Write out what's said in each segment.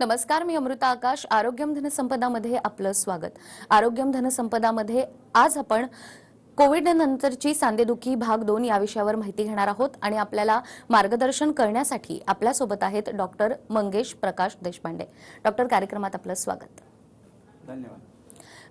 नमस्कार, मी अमृता आकाश. आरोग्यम धनसंपदामध्ये आपलं स्वागत. आरोग्यम धनसंपदामध्ये आज आपण कोविड नंतरची सांधेदुखी भाग 2 या विषयावर माहिती घेणार आहोत आणि आपल्याला मार्गदर्शन करण्यासाठी आपल्यासोबत आहेत डॉक्टर मंगेश प्रकाश देशपांडे. डॉक्टर, कार्यक्रमात आपलं स्वागत. धन्यवाद.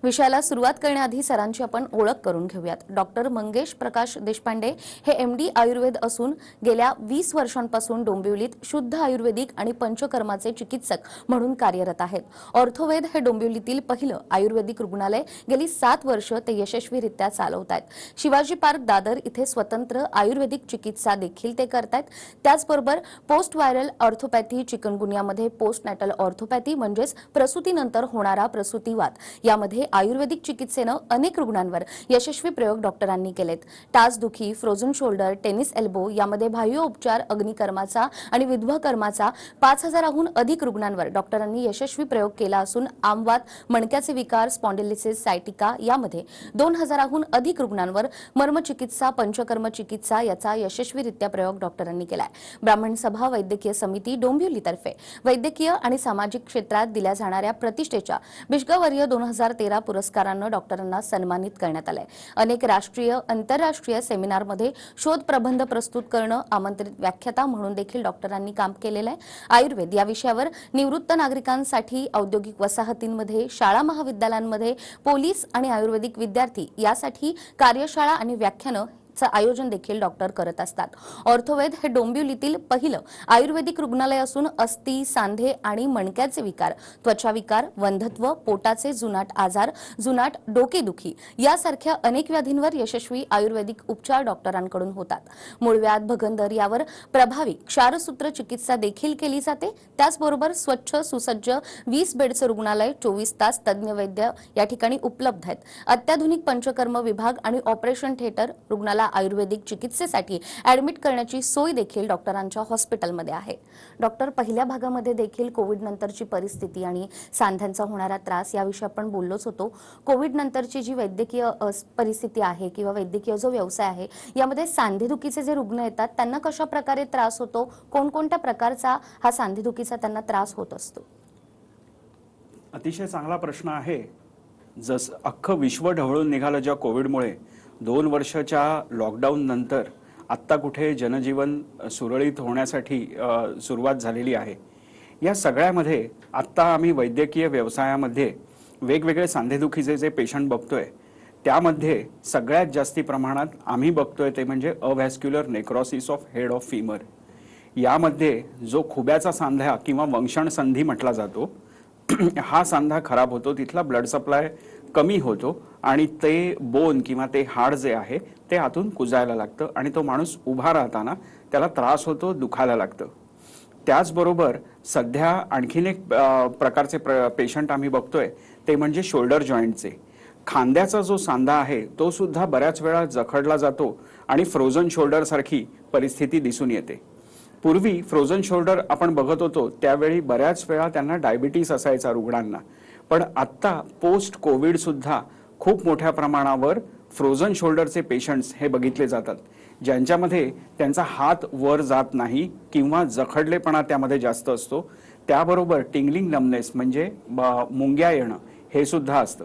विषयाला सुरुवात करण्याआधी सरांची आपण ओळख करून घेऊयात. डॉक्टर मंगेश प्रकाश देशपांडे हे MD आयुर्वेद असून गेल्या 20 वर्षांपासून डोंबिवलीत शुद्ध आयुर्वेदिक आणि पंचकर्माचे चिकित्सक म्हणून कार्यरत आहेत. ऑर्थोवेद हे डोंबिवलीतील पहिलं आयुर्वेदिक रुग्णालय गेली 7 वर्ष ते यशस्वीरित्या चालवत आहेत. शिवाजी पार्क दादर इथे स्वतंत्र आयुर्वेदिक चिकित्सा देखील ते करतायत. त्याचबरोबर पोस्ट व्हायरल ऑर्थोपॅथी, चिकनगुनियामध्ये पोस्ट नॅटल ऑर्थोपॅथी म्हणजेच प्रसूतीनंतर होणारा प्रसूतीवात यामध्ये आयुर्वेदिक चिकित्सेनं अनेक रुग्णांवर यशस्वी प्रयोग डॉक्टरांनी केलेत. टाचदुखी, फ्रोझन शोल्डर, टेनिस एल्बो यामध्ये बाह्य उपचार, अग्निकर्माचा आणि विध्वकर्माचा 5000हून अधिक रुग्णांवर डॉक्टरांनी यशस्वी प्रयोग केला असून आमवात, मणक्याचे विकार, स्पॉन्डिलिसिस, सायटिका यामध्ये 2000हून अधिक रुग्णांवर मर्मचिकित्सा, पंचकर्म चिकित्सा याचा यशस्वीरित्या प्रयोग डॉक्टरांनी केलाय. ब्राह्मण सभा वैद्यकीय समिती डोंबिवलीतर्फे वैद्यकीय आणि सामाजिक क्षेत्रात दिल्या जाणाऱ्या प्रतिष्ठेच्या बिश्गवर्य 2013 पुरस्कारानं डॉक्टरांना सन्मानित करण्यात आलंय. अनेक राष्ट्रीय, आंतरराष्ट्रीय सेमिनारमध्ये शोध प्रबंध प्रस्तुत करणं, आमंत्रित व्याख्याता म्हणून देखील डॉक्टरांनी काम केलेलं आहे. आयुर्वेद या विषयावर निवृत्त नागरिकांसाठी, औद्योगिक वसाहतींमध्ये, शाळा महाविद्यालयांमध्ये, पोलीस आणि आयुर्वेदिक विद्यार्थी यासाठी कार्यशाळा आणि व्याख्यानं आयोजन देखील डॉक्टर करत असतात. ऑर्थोवेद हे डोंबिवलीतील पहिलं आयुर्वेदिक रुग्णालय असून अस्थि, सांधे आणि मणक्याचे विकार, त्वचा विकार, वंध्यत्व, पोटाचे जुनाट आजार, जुनाट डोकेदुखी यासारख्या अनेक व्याधींवर यशस्वी आयुर्वेदिक उपचार डॉक्टरांकडून होतात. मूळव्याध, भगंदर यावर प्रभावी क्षारसूत्र चिकित्सा देखील केली जाते. त्याचबरोबर स्वच्छ, सुसज्ज 20 बेडचं रुग्णालय, 24 तास तज्ज्ञ वैद्य या ठिकाणी उपलब्ध आहेत. अत्याधुनिक पंचकर्म विभाग आणि ऑपरेशन थिएटर, रुग्णाला आयुर्वेदिक चिकित्सेसाठी ऍडमिट करण्याची सोय देखील डॉक्टरांच्या हॉस्पिटलमध्ये आहे. डॉक्टर, पहिल्या भागामध्ये देखील कोविड नंतरची परिस्थिती आणि सांध्यांचा होणारा त्रास याविषयी आपण बोललोच होतो. कोविड नंतरची जी वैद्यकीय परिस्थिती आहे किंवा वैद्यकीय जो व्यवसाय आहे यामध्ये सांधेदुखीचे जे रुग्ण येतात त्यांना कशा प्रकारे त्रास होतो, कोणकोणत्या प्रकारचा हा सांधेदुखीचा त्यांना त्रास होत असतो? अतिशय चांगला प्रश्न आहे. जसं अख्खं विश्व ढवळून निघालं ज्या कोविडमुळे, 2 वर्षाच्या लॉकडाऊन नंतर आत्ता कुठे जनजीवन सुरळीत होण्यासाठी सुरुवात झालेली आहे. या सगळ्यामध्ये आत्ता आम्ही वैद्यकीय व्यवसायामध्ये वेगवेगळे सांधेदुखीचे जे पेशंट बघतोय त्यामध्ये सगळ्यात जास्ती प्रमाणात आम्ही बघतोय ते म्हणजे avascular necrosis of head of femur. यामध्ये जो खुब्याचा सांधा किंवा वंशण संधी म्हटला जातो, हा सांधा खराब होतो, तिथला ब्लड सप्लाय कमी होतो आणि ते बोन किंवा ते हाड जे आहे ते आतून कुजायला लागतं आणि तो माणूस उभा राहताना त्याला त्रास होतो, दुखायला लागतं. त्याचबरोबर सध्या आणखीन एक प्रकारचे पेशंट आम्ही बघतोय ते म्हणजे शोल्डर जॉईंटचे. खांद्याचा जो सांधा आहे तो सुद्धा बऱ्याच वेळा जखडला जातो आणि फ्रोझन शोल्डर सारखी परिस्थिती दिसून येते. पूर्वी फ्रोझन शोल्डर आपण बघत होतो त्यावेळी बऱ्याच वेळा त्यांना डायबिटीस असायचा रुग्णांना, पण आत्ता पोस्ट कोविड सुद्धा खूप मोठ्या प्रमाणावर फ्रोझन शोल्डरचे पेशंट्स हे बघितले जातात, ज्यांच्यामध्ये त्यांचा हात वर जात नाही किंवा जखडलेपणा त्यामध्ये जास्त असतो. त्याबरोबर टिंगलिंग नमनेस म्हणजे मुंग्या येणं हे सुद्धा असतं.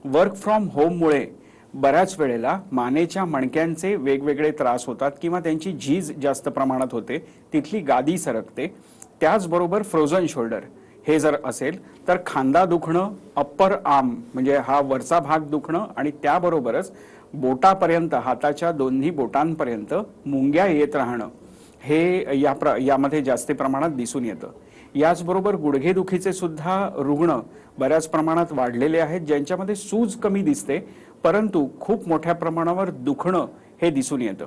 वर्क फ्रॉम होममुळे बऱ्याच वेळेला मानेच्या मणक्यांचे वेगवेगळे त्रास होतात किंवा त्यांची झीज जास्त प्रमाणात होते, तिथली गादी सरकते. त्याचबरोबर फ्रोझन शोल्डर हे जर असेल तर खांदा दुखणं, अप्पर आर्म म्हणजे हा वरचा भाग दुखणं आणि त्याबरोबरच बोटापर्यंत, हाताच्या दोन्ही बोटांपर्यंत मुंग्या येत राहणं हे यामध्ये जास्त प्रमाणात दिसून येतं. याचबरोबर गुडघेदुखीचे सुद्धा रुग्ण बऱ्याच प्रमाणात वाढलेले आहेत, ज्यांच्यामध्ये सूज कमी दिसते परंतु खूप मोठ्या प्रमाणावर दुखणं हे दिसून येतं.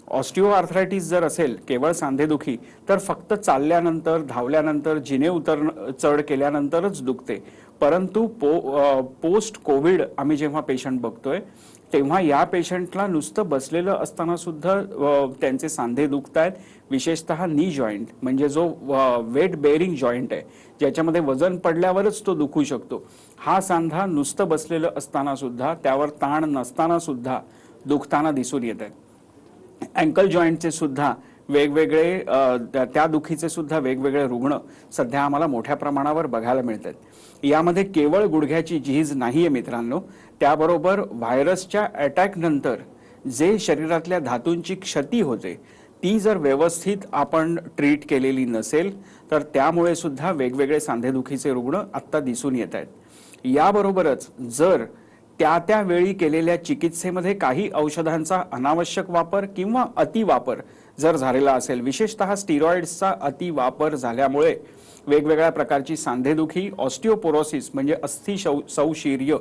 ऑस्टिओआर्थरायटिस जर असेल, केवळ सांधेदुखी, तर फक्त चालल्यानंतर, धावल्यानंतर, जिने चढ केल्यानंतरच दुखते. परंतु पोस्ट कोविड आम्ही जेव्हा पेशंट बघतोय तेव्हा या पेशंटला नुसतं बसलेलं असताना सुद्धा त्यांचे सांधे दुखतायत. विशेषतः नी जॉईंट म्हणजे जो वेट बेअरिंग जॉईंट आहे, ज्याच्यामध्ये वजन पडल्यावरच तो दुखू शकतो, हा सांधा नुसतं बसलेलं असताना सुद्धा, त्यावर ताण नसताना सुद्धा दुखताना दिसून येत आहे. अँकल जॉईंटचे सुद्धा वेगवेगळे त्या दुखीचे सुद्धा वेगवेगळे रुग्ण सध्या आम्हाला मोठ्या प्रमाणावर बघायला मिळतात। यामध्ये केवळ गुडघ्याची झीज नाहीये मित्रांनो, त्याबरोबर व्हायरसच्या अटॅक नंतर जे शरीरातल्या धातूंची क्षती होते ती जर व्यवस्थित आपण ट्रीट केलेली नसेल तर त्यामुळे सुद्धा वेगवेगळे सांधेदुखीचे रुग्ण आत्ता दिसून येत आहेत। याबरोबरच जर त्या वेळी केलेल्या चिकित्सेमध्ये काही औषधांचा अनावश्यक वापर किंवा अतिवापर जर झालेला असेल, विशेषतः स्टिरॉइड्सचा अतिवापर झाल्यामुळे वेगवेगळ्या प्रकारची सांधेदुखी, ऑस्टिओपोरोसिस म्हणजे अस्थि सौशिर्य,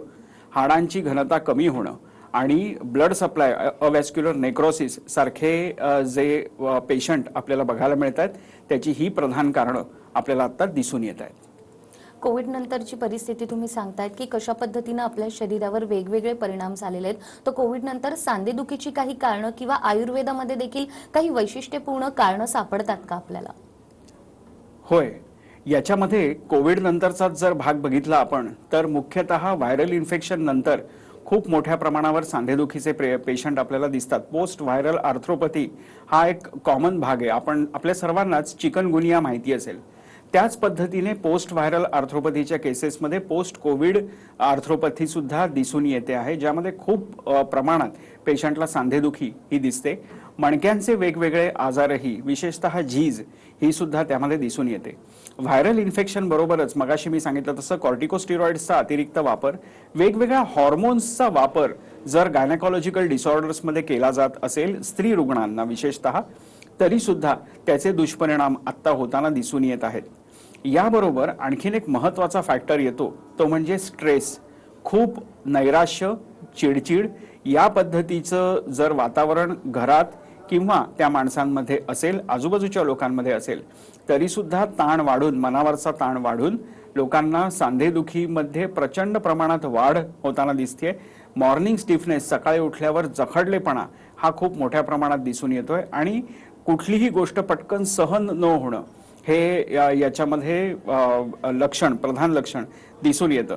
हाडांची घनता कमी होणं आणि ब्लड सप्लाय अवॅस्क्युलर नेक्रोसिस सारखे जे पेशंट आपल्याला बघायला मिळतात त्याची ही प्रधान कारणं आपल्याला आता दिसून येत आहेत। कोविड नंतरची परिस्थिती तुम्ही सांगतायत की कशा पद्धतीने आपल्या शरीरावर वेगवेगळे परिणाम झालेले आहेत, तर कोविड नंतर सांधेदुखीची काही कारणं किंवा आयुर्वेदामध्ये देखील काही वैशिष्ट्यपूर्ण कारणं सापडतात का आपल्याला? होय, याच्यामध्ये कोविड नंतरचा जर भाग बघितला आपण तर मुख्यतः व्हायरल इन्फेक्शन नंतर खूप मोठ्या प्रमाणावर सांधेदुखीचे पेशंट आपल्याला दिसतात। पोस्ट व्हायरल आर्थ्रोपॅथी हा एक कॉमन भाग आहे। आपल्या सर्वांनाच चिकनगुनिया माहिती असेल, त्याच पद्धतीने पोस्ट व्हायरल आर्थ्रोपॅथीच्या केसेसमध्ये पोस्ट कोविड आर्थ्रोपॅथी सुद्धा दिसून येते आहे, ज्यामध्ये खूप प्रमाणात पेशंटला सांधेदुखी ही दिसते। मणक्यांचे वेगवेगळे आजारही, विशेषतः झीज ही सुद्धा त्यामध्ये दिसून येते। व्हायरल इन्फेक्शन बरोबरच मगाशी मी सांगितलं तसं कॉर्टिकोस्टेरॉइड्सचा अतिरिक्त वापर, वेगवेगळ्या हॉर्मोन्सचा वापर जर गायनेकॉलॉजिकल डिसऑर्डर्समध्ये केला जात असेल स्त्री रुग्णांना विशेषतः, तरी सुद्धा त्याचे दुष्परिणाम आत्ता होताना दिसून येत आहेत। याबरोबर आणखीन एक महत्त्वाचा फॅक्टर येतो तो म्हणजे स्ट्रेस। खूप नैराश्य, चिडचिड या पद्धतीचं जर वातावरण घरात किंवा त्या माणसांमध्ये असेल, आजूबाजूच्या लोकांमध्ये असेल, तरी सुद्धा ताण वाढून, मनावरचा ताण वाढून लोकांना सांधेदुखीमध्ये प्रचंड प्रमाणात वाढ होताना दिसते। मॉर्निंग स्टिफनेस, सकाळी उठल्यावर जखडलेपणा हा खूप मोठ्या प्रमाणात दिसून येतोय आणि कुठलीही गोष्ट पटकन सहन न होणं हे याच्यामध्ये प्रधान लक्षण दिसून येतं।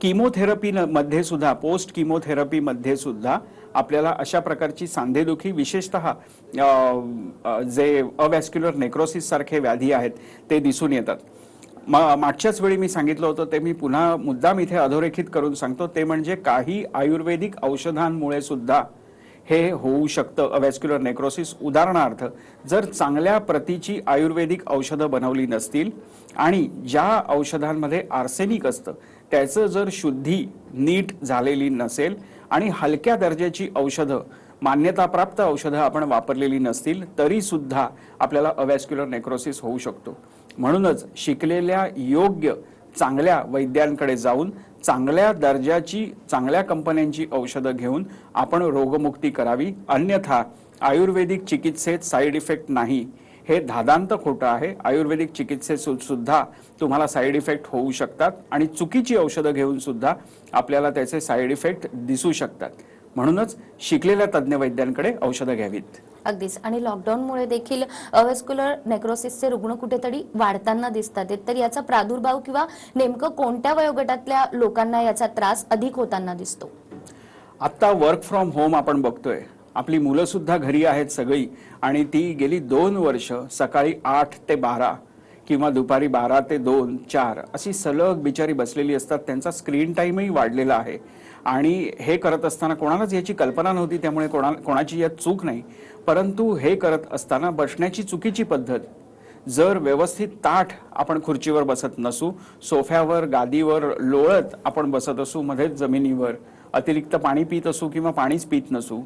किमोथेरपी मध्ये सुद्धा, पोस्ट किमोथेरपी मध्ये सुद्धा आपल्याला अशा प्रकारची सांधेदुखी, विशेषतः जे अवॅस्क्युलर नेक्रोसिस सारखे व्याधी आहेत ते दिसून येतात। मागच्याच वेळी मी सांगितलं होतं ते मी पुन्हा मुद्दाम इथे अधोरेखित करून सांगतो, ते म्हणजे काही आयुर्वेदिक औषधांमुळे सुद्धा हे होऊ शकतं अवॅस्क्युलर नेक्रोसिस। उदाहरणार्थ, जर चांगल्या प्रतीची आयुर्वेदिक औषधं बनवली नसतील आणि ज्या औषधांमध्ये आर्सेनिक असतं त्याचं जर शुद्धी नीट झालेली नसेल आणि हलक्या दर्जाची औषधं, मान्यताप्राप्त औषधं आपण वापरलेली नसतील, तरी सुद्धा आपल्याला अवॅस्क्युलर नेक्रोसिस होऊ शकतो। म्हणूनच शिकलेल्या योग्य चांगल्या वैद्यांकडे जाऊन चांगल्या दर्जाची, चांगल्या कंपन्यांची औषधं घेऊन आपण रोगमुक्ती करावी। अन्यथा आयुर्वेदिक चिकित्सेत साईड इफेक्ट नाही हे धादांत खोटं आहे। आयुर्वेदिक चिकित्सेत सुद्धा तुम्हाला साईड इफेक्ट होऊ शकतात आणि चुकीची औषधं घेऊन सुद्धा आपल्याला त्याचे साईड इफेक्ट दिसू शकतात। म्हणूनच शिकलेल्या तज्ञ वैद्यांकडे औषधं घ्यावीत। अगदीच। आणि लॉकडाऊनमुळे देखील अवॅस्क्युलर नेक्रोसिसचे रुग्ण कुठेतरी वाढताना दिसतात, तर याचा प्रादुर्भाव किंवा नेमकं कोणत्या वयोगटातल्या लोकांना याचा त्रास अधिक होताना दिसतो? आता वर्क फ्रॉम होम आपण बघतोय, आपली मुलं सुद्धा घरी आहेत सगळी आणि ती गेली 2 वर्ष सकाळी 8 ते 12 किंवा दुपारी 12 ते 2, 4 अशी सलग बिचारी बसलेली असतात। त्यांचा स्क्रीन टाइमही वाढलेला आहे आणि हे करत असताना कोणालाच याची कल्पना नव्हती, त्यामुळे कोणाची यात चूक नाही, परंतु हे करत असताना बसण्याची चुकीची पद्धत, जर व्यवस्थित ताठ आपण खुर्चीवर बसत नसू, सोफ्यावर गादीवर लोळत आपण बसत असू, मध्येच जमिनीवर अतिरिक्त पाणी पित असू किंवा पाणीच पित नसू,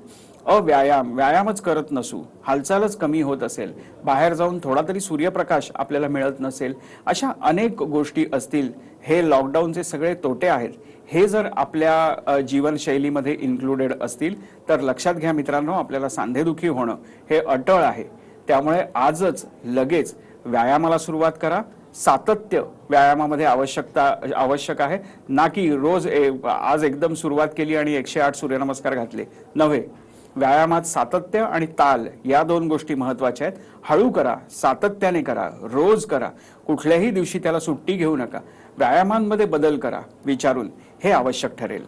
व्यायामच करत नसू, हालचालच कमी होत असेल, बाहेर जाऊन थोडा तरी सूर्यप्रकाश आपल्याला मिळत नसेल, अशा अनेक गोष्टी असतील, हे लॉकडाऊनचे सगळे तोटे आहेत। हे जर आपल्या जीवनशैलीमध्ये इन्क्लुडेड असतील तर लक्षात घ्या मित्रांनो, आपल्याला सांधेदुखी होणं हे अटळ आहे। त्यामुळे आजच लगेच व्यायामाला सुरुवात करा। सातत्य व्यायामामध्ये आवश्यक आहे, ना की रोज आज एकदम सुरुवात केली आणि 108 सूर्यनमस्कार घातले नव्हे। व्यायामात सातत्य आणि ताल या 2 गोष्टी महत्त्वाच्या आहेत। हळू करा, सातत्याने करा, रोज करा, कुठल्याही दिवशी त्याला सुट्टी घेऊ नका। व्यायामांमध्ये बदल करा विचारून, हे आवश्यक ठरेल।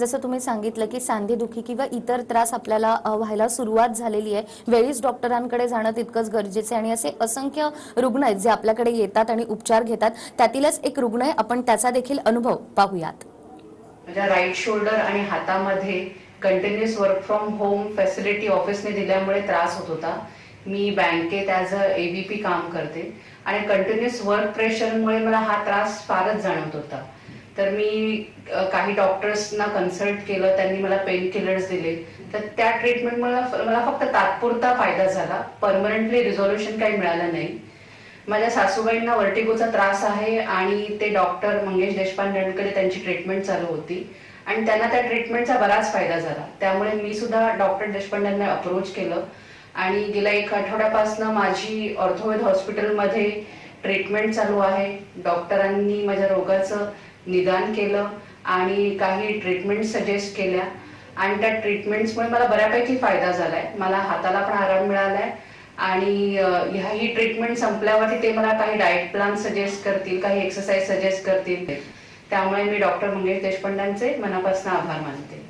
जसं तुम्ही सांगितलं की सांधेदुखी किंवा इतर त्रास आपल्याला व्हायला सुरुवात झालेली आहे, वेळीच डॉक्टरांकडे जाणं तितकंच गरजेचं आहे आणि असे असंख्य रुग्ण आहेत जे आपल्याकडे येतात आणि उपचार घेतात. त्यातीलच एक रुग्ण आहे, आपण त्याचा देखील अनुभव पाहूयात. माझ्या राईट शोल्डर आणि हातामध्ये continuous work from home facility ऑफिसने दिल्यामुळे त्रास होत होता. मी बँकेत ॲज अ AVP काम करते आणि कंटिन्युअस वर्क प्रेशरमुळे मला हा त्रास फारच जाणवत होता. तर मी काही डॉक्टर्सना कन्सल्ट केलं, त्यांनी मला पेन किलर्स दिले. तर त्या ट्रीटमेंटमुळे मला फक्त तात्पुरता फायदा झाला, परमनंटली रिझॉल्युशन काही मिळालं नाही. माझ्या सासूबाईंना वर्टिगोचा त्रास आहे आणि ते डॉक्टर मंगेश देशपांडेंकडे त्यांची ट्रीटमेंट चालू होती आणि त्यांना त्या ट्रीटमेंटचा बराच फायदा झाला. त्यामुळे मी सुद्धा डॉक्टर देशपांडेंना अप्रोच केलं आणि गेल्या 1 आठवड्यापासून माझी ऑर्थोवेद हॉस्पिटलमध्ये ट्रीटमेंट चालू आहे. डॉक्टरांनी माझ्या रोगाचं निदान केलं आणि काही ट्रीटमेंट सजेस्ट केल्या आणि त्या ट्रीटमेंट्समुळे मला बऱ्यापैकी फायदा झालाय. मला हाताला पण आराम मिळालाय आणि ही ट्रीटमेंट संपल्यावरती ते मला काही डाएट प्लॅन सजेस्ट करतील, काही एक्सरसाइज सजेस्ट करतील. त्यामुळे मी डॉक्टर मंगेश देशपांडेंचे मनापासून आभार मानते.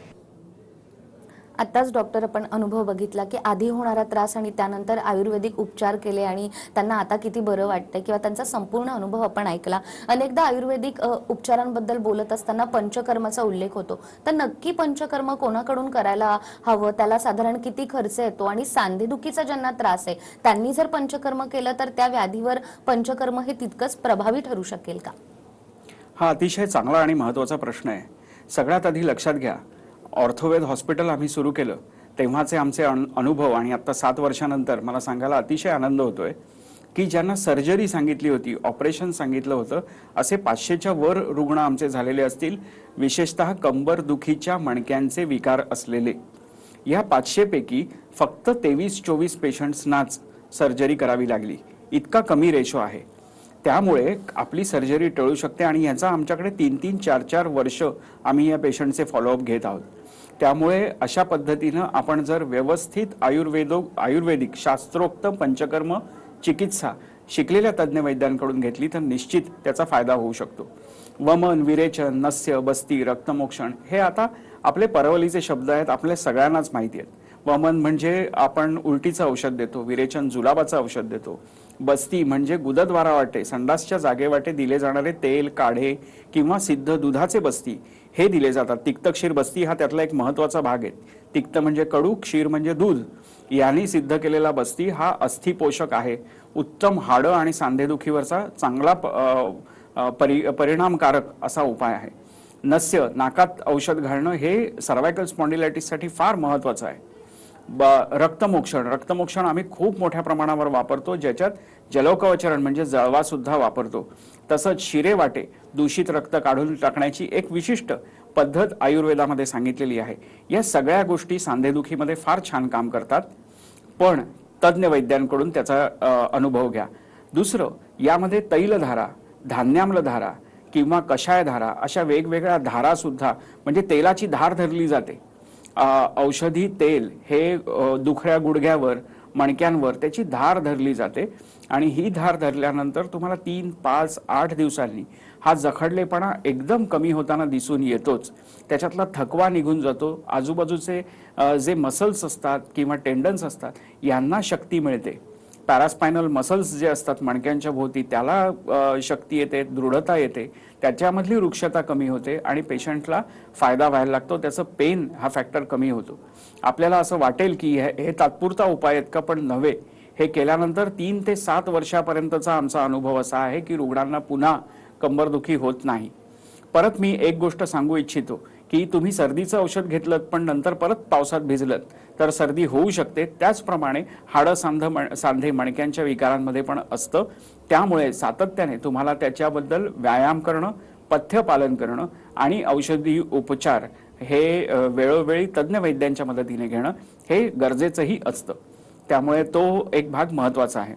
आत्ताच डॉक्टर आपण अनुभव बघितला की आधी होणारा त्रास आणि त्यानंतर आयुर्वेदिक उपचार केले आणि त्यांना आता किती बरं वाटतंय किंवा त्यांचा संपूर्ण अनुभव आपण ऐकला. अनेकदा आयुर्वेदिक उपचारांबद्दल बोलत असताना पंचकर्माचा उल्लेख होतो. तर नक्की पंचकर्म कोणाकडून करायला हवं, त्याला साधारण किती खर्च येतो आणि सांधेदुखीचा ज्यांना त्रास आहे त्यांनी जर पंचकर्म केलं तर त्या व्याधीवर पंचकर्म हे तितकंच प्रभावी ठरू शकेल का? हा अतिशय चांगला आणि महत्त्वाचा प्रश्न आहे. सगळ्यात आधी लक्षात घ्या, ऑर्थोवेद हॉस्पिटल आम्ही सुरू केलं तेव्हाचे आमचे अनुभव आणि आता 7 वर्षानंतर मला सांगायला अतिशय आनंद होतोय की ज्यांना सर्जरी सांगितली होती, ऑपरेशन सांगितलं होतं, असे 500च्या वर रुग्ण आमचे झालेले असतील, विशेषतः कंबर दुखीच्या मणक्यांचे विकार असलेले. या 500 पैकी फक्त 23-24 पेशंट्सनाच सर्जरी करावी लागली. इतका कमी रेशो आहे. त्यामुळे आपली सर्जरी टळू शकते आणि याचा आमच्याकडे 3-3, 4-4 वर्ष आम्ही या पेशंटचे फॉलोअप घेत आहोत. त्यामुळे अशा पद्धतीनं आपण जर व्यवस्थित आयुर्वेदिक शास्त्रोक्त पंचकर्म चिकित्सा शिकलेल्या तज्ज्ञ वैद्यांकडून घेतली तर निश्चित त्याचा फायदा होऊ शकतो. वमन, विरेचन, नस्य, बस्ती, रक्तमोक्षण हे आता आपले परवलीचे शब्द आहेत, आपल्या सगळ्यांनाच माहिती आहेत. वमन म्हणजे आपण उलटीचं औषध देतो, विरेचन जुलाबाचं औषध देतो, बस्ती म्हणजे गुदद्वारा वाटे संडासच्या जागेवाटे दिले जाणारे तेल, काढे किंवा सिद्ध दुधाचे बस्ती हे दिले जातात. तिक्त क्षीर बस्ती हा त्यातला एक महत्त्वाचा भाग आहे. तिक्त म्हणजे कडू, क्षीर म्हणजे दूध. यांनी सिद्ध केलेला बस्ती हा अस्थिपोषक आहे. उत्तम हाडं आणि सांधेदुखीवरचा चांगला परिणामकारक असा उपाय आहे. नस्य, नाकात औषध घालणं हे सर्वायकल स्पॉन्डिलायटिससाठी फार महत्त्वाचं आहे. रक्तमोक्षण आम्ही खूप मोठ्या प्रमाणावर वापरतो, ज्याच्यात जलौकवचरण म्हणजे जळवा सुद्धा वापरतो. तसंच शिरेवाटे दूषित रक्त काढून टाकण्याची एक विशिष्ट पद्धत आयुर्वेदामध्ये सांगितलेली आहे. या सगळ्या गोष्टी सांधेदुखीमध्ये फार छान काम करतात, पण तज्ज्ञ वैद्यांकडून त्याचा अनुभव घ्या. दुसरं, यामध्ये तैलधारा, धान्याम्लधारा किंवा कषायधारा अशा वेगवेगळ्या धारा सुद्धा म्हणजे तेलाची धार धरली जाते. औषधी तेल हे दुखऱ्या गुडघ्यावर, मणक्यांवर त्याची धार धरली जाते आणि ही धार धरल्यानंतर तुम्हाला 3, 5, 8 दिवसांनी हा जखडलेपणा एकदम कमी होताना दिसून येतोच. त्याच्यातला थकवा निघून जातो. आजूबाजूचे जे मसल्स असतात किंवा टेंडन्स असतात यांना शक्ती मिळते. पॅरास्पायनल मसल्स जे असतात मणक्यांच्या भोवती त्याला शक्ती येते, दृढता येते, त्याच्यामधली वृक्षता कमी होते आणि पेशंटला फायदा व्हायला लागतो. त्याचं पेन हा फॅक्टर कमी होतो. आपल्याला असं वाटेल की हे तात्पुरता उपाय आहेत का, पण नव्हे. हे केल्यानंतर 3 ते 7 वर्षापर्यंतचा आमचा अनुभव असा आहे की रुग्णांना पुन्हा कंबरदुखी होत नाही. परत मी एक गोष्ट सांगू इच्छितो की तुम्ही सर्दीचं औषध घेतलं पण नंतर परत पावसात भिजलं तर सर्दी होऊ शकते. त्याचप्रमाणे हाडं, सांधे, मणक्यांच्या विकारांमध्ये पण असतं. त्यामुळे सातत्याने तुम्हाला त्याच्याबद्दल व्यायाम करणं, पथ्य पालन करणं आणि औषधी उपचार हे वेळोवेळी तज्ज्ञ वैद्यांच्या मदतीने घेणं हे गरजेचंही असतं. त्यामुळे तो एक भाग महत्त्वाचा आहे.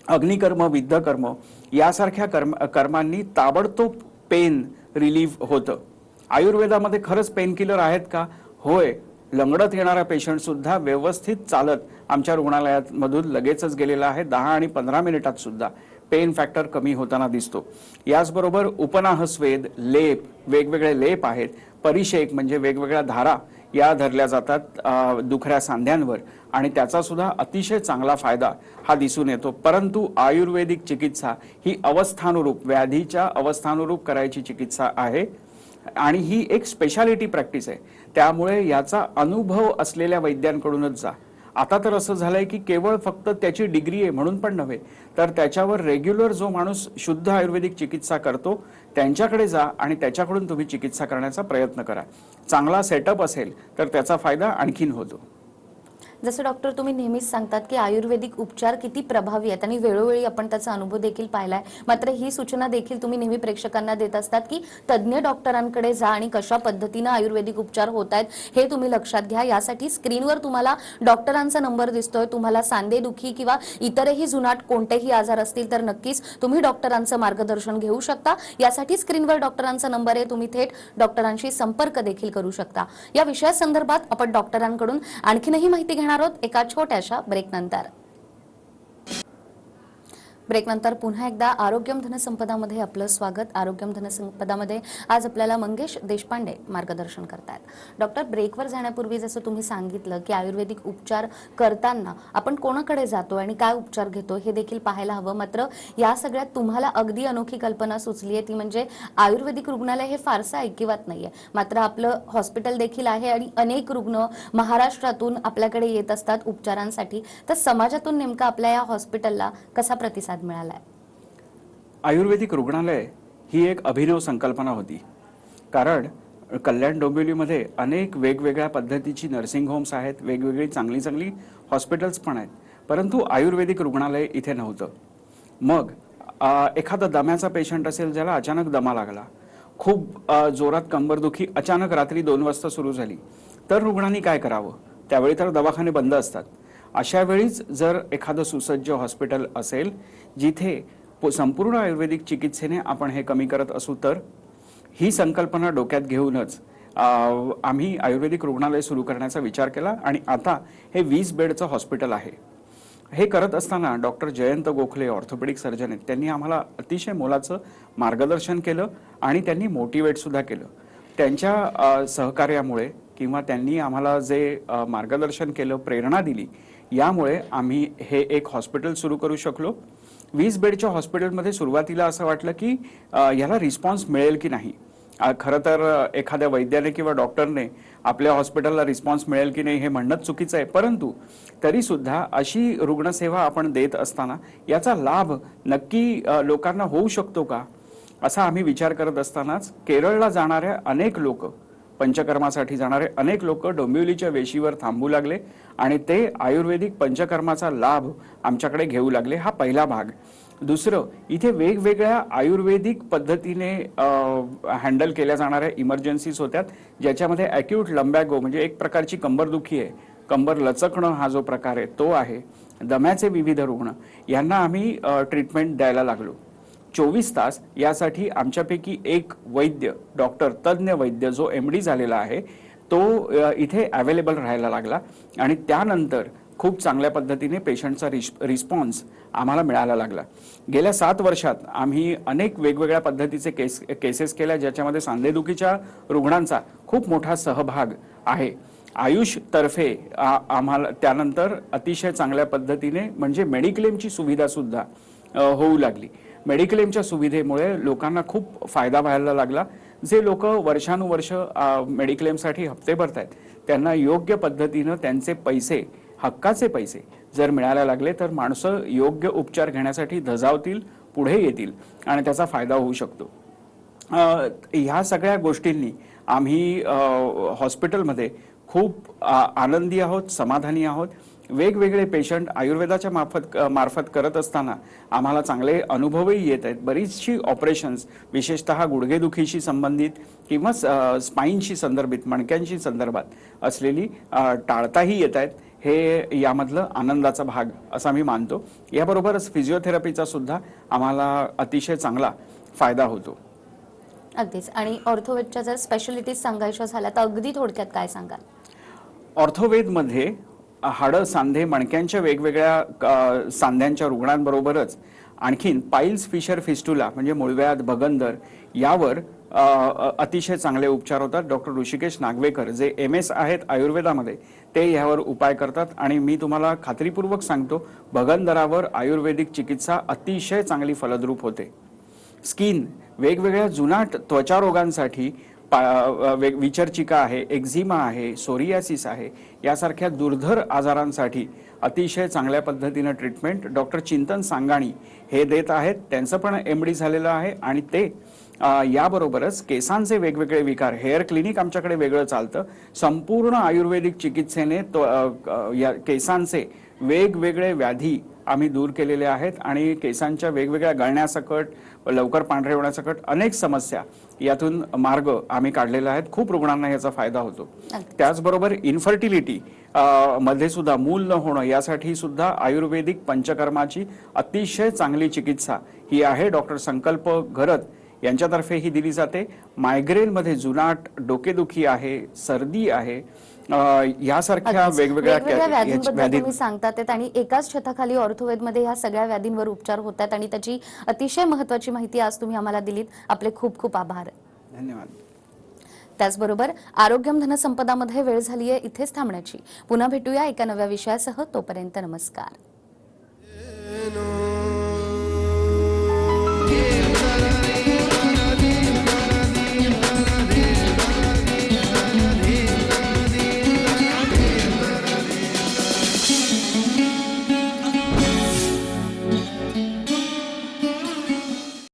अग्निकर्म, विद्धकर्म यासारख्या कर्मांनी ताबडतोब पेन रिलीफ होतं. आयुर्वेदामध्ये खरंच पेन किलर आहेत का? होय. लंगडत येणारा पेशंट सुद्धा व्यवस्थित चालत आमच्या रुग्णालयामधून लगेचच गेलेला आहे. 10 आणि 15 मिनिटात सुद्धा पेन फॅक्टर कमी होताना दिसतो. याचबरोबर उपनाह स्वेद, लेप, वेगवेगळे लेप आहेत, परिषेक म्हणजे वेगवेगळ्या धारा या धरल्या जातात दुखऱ्या सांध्यांवर आणि त्याचा सुद्धा अतिशय चांगला फायदा हा दिसून येतो. परंतु आयुर्वेदिक चिकित्सा ही अवस्थानुरूप, व्याधीच्या अवस्थानुरूप करायची चिकित्सा आहे आणि ही एक स्पेशालिटी प्रॅक्टिस आहे. त्यामुळे याचा अनुभव असलेल्या वैद्यांकडूनच जा. आता तर असं झालंय की केवळ फक्त त्याची डिग्री आहे म्हणून पण नव्हे, तर त्याच्यावर रेग्युलर जो माणूस शुद्ध आयुर्वेदिक चिकित्सा करतो त्यांच्याकडे जा आणि त्याच्याकडून तुम्ही चिकित्सा करण्याचा प्रयत्न करा. चांगला सेटअप असेल तर त्याचा फायदा आणखीन होतो. जसं डॉक्टर तुम्ही नेहमीच सांगतात की आयुर्वेदिक उपचार किती प्रभावी आहेत आणि वेळोवेळी आपण त्याचा अनुभव देखील पाहिलाय. मात्र ही सूचना देखील तुम्ही नेहमी प्रेक्षकांना देत असतात की तज्ज्ञ डॉक्टरांकडे जा आणि कशा पद्धतीने आयुर्वेदिक उपचार होत आहेत हे तुम्ही लक्षात घ्या. यासाठी स्क्रीनवर तुम्हाला डॉक्टरांचा नंबर दिसतोय. तुम्हाला सांधेदुखी किंवा इतरही जुनाट कोणतेही आजार असतील तर नक्कीच तुम्ही डॉक्टरांचं मार्गदर्शन घेऊ शकता. यासाठी स्क्रीनवर डॉक्टरांचा नंबर आहे, तुम्ही थेट डॉक्टरांशी संपर्क देखील करू शकता. या विषयासंदर्भात आपण डॉक्टरांकडून आणखीनही माहिती घेणार आहोत एका छोट्याशा ब्रेकनंतर. ब्रेकनंतर पुन्हा एकदा आरोग्यम धनसंपदामध्ये आपलं स्वागत. आरोग्यम धनसंपदामध्ये आज आपल्याला मंगेश देशपांडे मार्गदर्शन करतात. डॉक्टर, ब्रेकवर जाण्यापूर्वी जसं तुम्ही सांगितलं की आयुर्वेदिक उपचार करताना आपण कोणाकडे जातो आणि काय उपचार घेतो हे देखील पाहायला हवं. मात्र या सगळ्यात तुम्हाला अगदी अनोखी कल्पना सुचली आहे, ती म्हणजे आयुर्वेदिक रुग्णालय हे फारसं ऐकिवात नाहीये. मात्र आपलं हॉस्पिटल देखील आहे आणि अनेक रुग्ण महाराष्ट्रातून आपल्याकडे येत असतात उपचारांसाठी. तर समाजातून नेमका आपल्या या हॉस्पिटलला कसा प्रतिसाद मिळालाय? आयुर्वेदिक रुग्णालय ही एक अभिनव संकल्पना होती. कारण कल्याण डोंबिवलीमध्ये अनेक वेगवेगळ्या पद्धतीची नर्सिंग होम्स आहेत, वेगवेगळी चांगली चांगली हॉस्पिटल्स पण आहेत, परंतु आयुर्वेदिक रुग्णालय इथे नव्हतं. मग एखादा दम्याचा पेशंट असेल ज्याला अचानक दमा लागला, खूप जोरात कंबरदुखी अचानक रात्री 2 वाजता सुरू झाली, तर रुग्णांनी काय करावं? त्यावेळी तर दवाखाने बंद असतात. अशा वेळीच जर एखादं सुसज्ज हॉस्पिटल असेल जिथे संपूर्ण आयुर्वेदिक चिकित्सेने आपण हे कमी करत असू, तर ही संकल्पना डोक्यात घेऊनच आम्ही आयुर्वेदिक रुग्णालय सुरू करण्याचा विचार केला आणि आता हे 20 बेडचं हॉस्पिटल आहे. हे करत असताना doctor Jayant Gokhale orthopaedic surgeon आहेत, त्यांनी आम्हाला अतिशय मोलाचं मार्गदर्शन केलं आणि त्यांनी मोटिवेट सुद्धा केलं. त्यांच्या सहकार्यामुळे किंवा त्यांनी आम्हाला जे मार्गदर्शन केलं, प्रेरणा दिली, यामुळे आम्ही हे एक हॉस्पिटल सुरू करू शकलो. 20 बेडच्या हॉस्पिटलमध्ये सुरुवातीला असं वाटलं की याला रिस्पॉन्स मिळेल की नाही. खरं तर एखाद्या वैद्याने किंवा डॉक्टरने आपल्या हॉस्पिटलला रिस्पॉन्स मिळेल की नाही हे म्हणणंच चुकीचं आहे, परंतु तरीसुद्धा अशी रुग्णसेवा आपण देत असताना याचा लाभ नक्की लोकांना होऊ शकतो का, असा आम्ही विचार करत असतानाच केरळला जाणाऱ्या अनेक लोक, पंचकर्मासाठी जाणारे अनेक लोक डोंबिवलीच्या वेशीवर थांबू लागले आणि ते आयुर्वेदिक पंचकर्माचा लाभ आमच्याकडे घेऊ लागले. हा पहिला भाग. दुसरं, इथे वेगवेगळ्या आयुर्वेदिक पद्धतीने हँडल केल्या जाणाऱ्या इमर्जन्सीज होत्यात, ज्याच्यामध्ये ॲक्यूट लंबॅगो म्हणजे एक प्रकारची कंबरदुखी आहे, कंबर लचकणं हा जो प्रकार आहे तो आहे, दम्याचे विविध रुग्ण यांना आम्ही ट्रीटमेंट द्यायला लागलो. 24 तास यासाठी आमच्यापैकी एक वैद्य, डॉक्टर तज्ज्ञ वैद्य जो MD झालेला आहे, तो इथे अवेलेबल राहायला लागला आणि त्यानंतर खूप चांगल्या पद्धतीने पेशंटचा रिस्पॉन्स आम्हाला मिळायला लागला. गेल्या 7 वर्षात आम्ही अनेक वेगवेगळ्या पद्धतीचे केसेस केल्या, ज्याच्यामध्ये सांधेदुखीच्या रुग्णांचा खूप मोठा सहभाग आहे. आयुष तर्फे आम्हाला त्यानंतर अतिशय चांगल्या पद्धतीने म्हणजे मेडिक्लेमची सुविधा सुद्धा होऊ लागली. मेडिक्लेमच्या सुविधेमुळे लोकांना खूप फायदा व्हायला लागला. जे लोक वर्षानुवर्ष मेडिक्लेमसाठी हप्ते भरतायत त्यांना योग्य पद्धतीनं त्यांचे पैसे, हक्काचे पैसे जर मिळायला लागले तर माणसं योग्य उपचार घेण्यासाठी धजावतील, पुढे येतील आणि त्याचा फायदा होऊ शकतो. ह्या सगळ्या गोष्टींनी आम्ही हॉस्पिटलमध्ये खूप आनंदी आहोत, समाधानी आहोत. वेगवेगळे पेशंट आयुर्वेदाच्या मार्फत करत असताना आम्हाला चांगले अनुभवही येत आहेत. बरीचशी ऑपरेशन्स विशेषतः गुडघेदुखीशी संबंधित किंवा स्पाईनशी संदर्भित, मणक्यांशी संदर्भात असलेली टाळताही येत आहेत. हे यामधलं आनंदाचा भाग असा मी मानतो. याबरोबरच फिजिओथेरपीचा सुद्धा आम्हाला अतिशय चांगला फायदा होतो. अगदीच. आणि ऑर्थोवेदच्या जर स्पेशालिटीज सांगायच्या झाल्या तर अगदी थोडक्यात काय सांगाल? ऑर्थोवेदमध्ये हाडं, सांधे, मणक्यांच्या वेगवेगळ्या सांध्यांच्या रुग्णांबरोबरच आणखीन पाईल्स फिशर फिस्टुला म्हणजे मूळव्याध बगंदर यावर अतिशय चांगले उपचार होतात. डॉक्टर ऋषिकेश नागवेकर जे MS आहेत आयुर्वेदामध्ये ते यावर उपाय करतात आणि मी तुम्हाला खात्रीपूर्वक सांगतो बगंदरावर आयुर्वेदिक चिकित्सा अतिशय चांगली फलद्रूप होते. स्किन वेगवेगळ्या जुनाट त्वचा रोगांसाठी विचर्चिका आहे, एक्झिमा आहे, सोरियासिस आहे यासारख्या दुर्धर आजारांसाठी अतिशय चांगल्या पद्धतीने ट्रीटमेंट डॉक्टर चिंतन सांगाणी हे देत आहेत. त्यांचं पण MD झालेलं आहे आणि ते याबरोबरच केसांचे वेगवेगळे विकार हेअर क्लिनिक आमच्याकडे वेगळं चालतं. संपूर्ण आयुर्वेदिक चिकित्सेने या केसांचे वेगवेगळे व्याधी आम्ही दूर केलेले आहेत आणि केसांच्या वेगवेगळ्या गळण्यासकट लवकर पांढरे होण्यासकट अनेक समस्या यातून मार्ग आम्ही काढलेले आहेत. खूप रुग्णांना याचा फायदा होतो. त्याचबरोबर इन्फर्टिलिटी मध्ये सुद्धा मूल न होणं यासाठी सुद्धा आयुर्वेदिक पंचकर्माची अतिशय चांगली चिकित्सा ही आहे. डॉक्टर संकल्प घरत यांच्यातर्फे ही दिली जाते. मायग्रेनमध्ये जुनाट डोकेदुखी आहे, सर्दी आहे यासारख्या वेगवेगळ्या व्याधींबद्दल तुम्ही सांगतात आणि एकाच छताखाली ऑर्थोवेदमध्ये ह्या सगळ्या व्याधींवर उपचार होतात आणि त्याची अतिशय महत्त्वाची माहिती आज तुम्ही आम्हाला दिलीत. आपले खूप खूप आभार. धन्यवाद. त्याचबरोबर आरोग्यम धनसंपदामध्ये वेळ झाली आहे इथेच थांबण्याची. पुन्हा भेटूया एका नव्या विषयासह. तोपर्यंत नमस्कार.